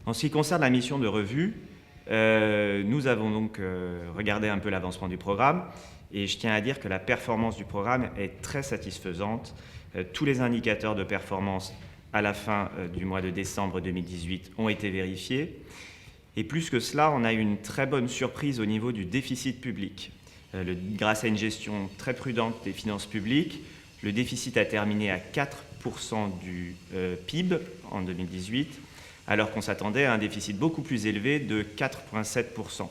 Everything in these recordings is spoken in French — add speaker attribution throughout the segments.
Speaker 1: En ce qui concerne la mission de revue, nous avons donc regardé un peu l'avancement du programme et je tiens à dire que la performance du programme est très satisfaisante. Tous les indicateurs de performance à la fin du mois de décembre 2018 ont été vérifiés. Et plus que cela, on a eu une très bonne surprise au niveau du déficit public. Grâce à une gestion très prudente des finances publiques, le déficit a terminé à 4% du PIB en 2018, alors qu'on s'attendait à un déficit beaucoup plus élevé de 4,7%.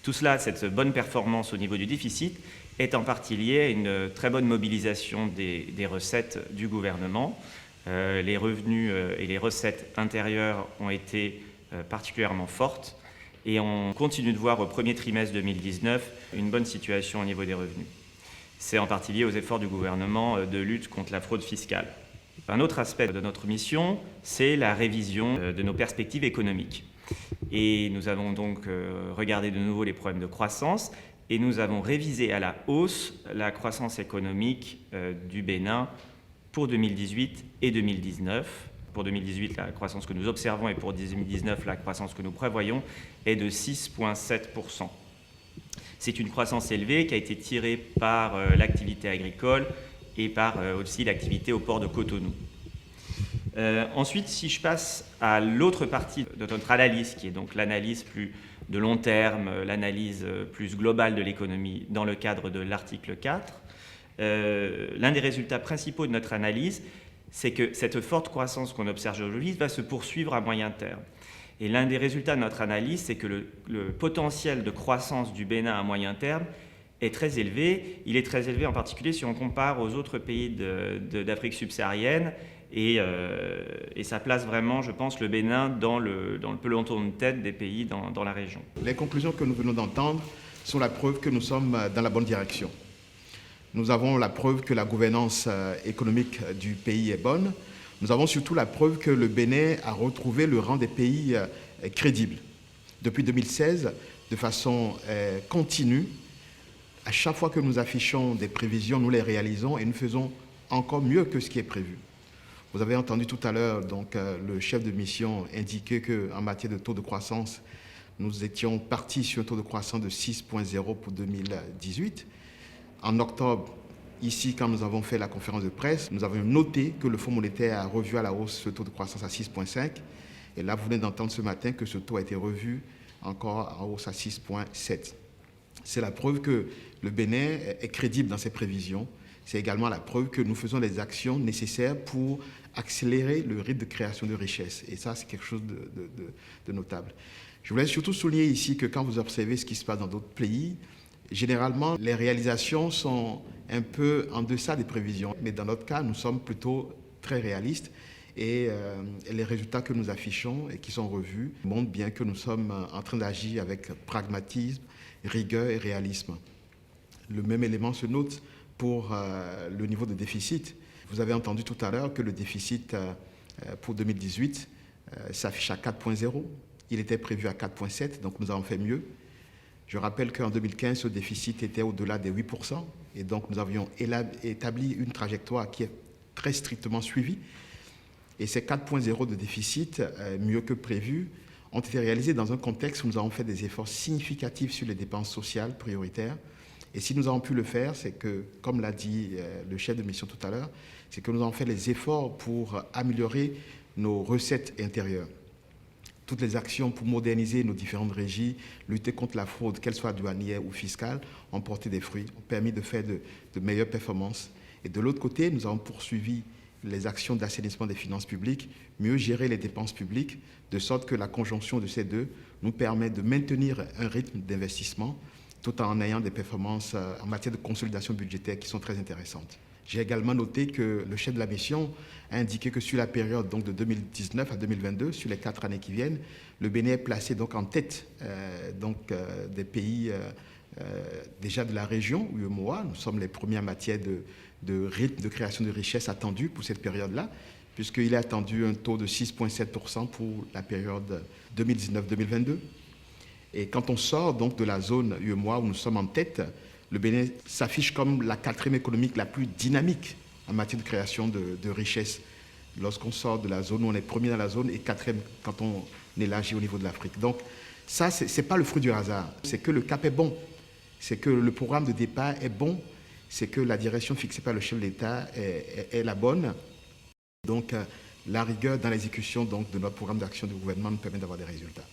Speaker 1: Tout cela, cette bonne performance au niveau du déficit, est en partie liée à une très bonne mobilisation des recettes du gouvernement. Les revenus et les recettes intérieures ont été particulièrement fortes et on continue de voir au premier trimestre 2019 une bonne situation au niveau des revenus. C'est en partie lié aux efforts du gouvernement de lutte contre la fraude fiscale. Un autre aspect de notre mission, c'est la révision de nos perspectives économiques. Et nous avons donc regardé de nouveau les problèmes de croissance et nous avons révisé à la hausse la croissance économique du Bénin pour 2018 et 2019. Pour 2018, la croissance que nous observons et pour 2019, la croissance que nous prévoyons est de 6,7%. C'est une croissance élevée qui a été tirée par l'activité agricole et par aussi l'activité au port de Cotonou. Ensuite, si je passe à l'autre partie de notre analyse, qui est donc l'analyse plus de long terme, l'analyse plus globale de l'économie dans le cadre de l'article 4, l'un des résultats principaux de notre analyse, c'est que cette forte croissance qu'on observe aujourd'hui va se poursuivre à moyen terme. Et l'un des résultats de notre analyse, c'est que le potentiel de croissance du Bénin à moyen terme est très élevé. Il est très élevé en particulier si on compare aux autres pays d'Afrique subsaharienne et ça place vraiment, je pense, le Bénin dans le peloton de tête des pays dans la région.
Speaker 2: Les conclusions que nous venons d'entendre sont la preuve que nous sommes dans la bonne direction. Nous avons la preuve que la gouvernance économique du pays est bonne. Nous avons surtout la preuve que le Bénin a retrouvé le rang des pays crédibles. Depuis 2016, de façon continue, à chaque fois que nous affichons des prévisions, nous les réalisons et nous faisons encore mieux que ce qui est prévu. Vous avez entendu tout à l'heure donc, le chef de mission indiquer qu'en matière de taux de croissance, nous étions partis sur un taux de croissance de 6,0 pour 2018. En octobre, ici, quand nous avons fait la conférence de presse, nous avons noté que le Fonds monétaire a revu à la hausse ce taux de croissance à 6,5. Et là, vous venez d'entendre ce matin que ce taux a été revu encore en hausse à 6,7. C'est la preuve que le Bénin est crédible dans ses prévisions. C'est également la preuve que nous faisons les actions nécessaires pour accélérer le rythme de création de richesses. Et ça, c'est quelque chose de notable. Je voulais surtout souligner ici que quand vous observez ce qui se passe dans d'autres pays, généralement, les réalisations sont un peu en deçà des prévisions. Mais dans notre cas, nous sommes plutôt très réalistes. Et les résultats que nous affichons et qui sont revus montrent bien que nous sommes en train d'agir avec pragmatisme, rigueur et réalisme. Le même élément se note pour le niveau de déficit. Vous avez entendu tout à l'heure que le déficit pour 2018 s'affiche à 4,0. Il était prévu à 4,7, donc nous avons fait mieux. Je rappelle qu'en 2015, ce déficit était au-delà des 8%, et donc nous avions établi une trajectoire qui est très strictement suivie. Et ces 4,0 de déficit, mieux que prévu, ont été réalisés dans un contexte où nous avons fait des efforts significatifs sur les dépenses sociales prioritaires. Et si nous avons pu le faire, c'est que, comme l'a dit le chef de mission tout à l'heure, c'est que nous avons fait les efforts pour améliorer nos recettes intérieures. Toutes les actions pour moderniser nos différentes régies, lutter contre la fraude, qu'elle soit douanière ou fiscale, ont porté des fruits, ont permis de faire de meilleures performances. Et de l'autre côté, nous avons poursuivi les actions d'assainissement des finances publiques, mieux gérer les dépenses publiques, de sorte que la conjonction de ces deux nous permet de maintenir un rythme d'investissement tout en ayant des performances en matière de consolidation budgétaire qui sont très intéressantes. J'ai également noté que le chef de la mission a indiqué que sur la période donc, de 2019 à 2022, sur les 4 années qui viennent, le Bénin est placé donc, en tête des pays déjà de la région, UEMOA. Nous sommes les premiers en matière de rythme de création de richesses attendu pour cette période-là, puisqu'il est attendu un taux de 6,7% pour la période 2019-2022. Et quand on sort donc de la zone UEMOA où nous sommes en tête, le Bénin s'affiche comme la 4e économique la plus dynamique en matière de création de richesses lorsqu'on sort de la zone, où on est premier dans la zone et quatrième quand on élargit au niveau de l'Afrique. Donc ça, ce n'est pas le fruit du hasard. C'est que le cap est bon. C'est que le programme de départ est bon. C'est que la direction fixée par le chef de l'État est la bonne. Donc la rigueur dans l'exécution de notre programme d'action du gouvernement nous permet d'avoir des résultats.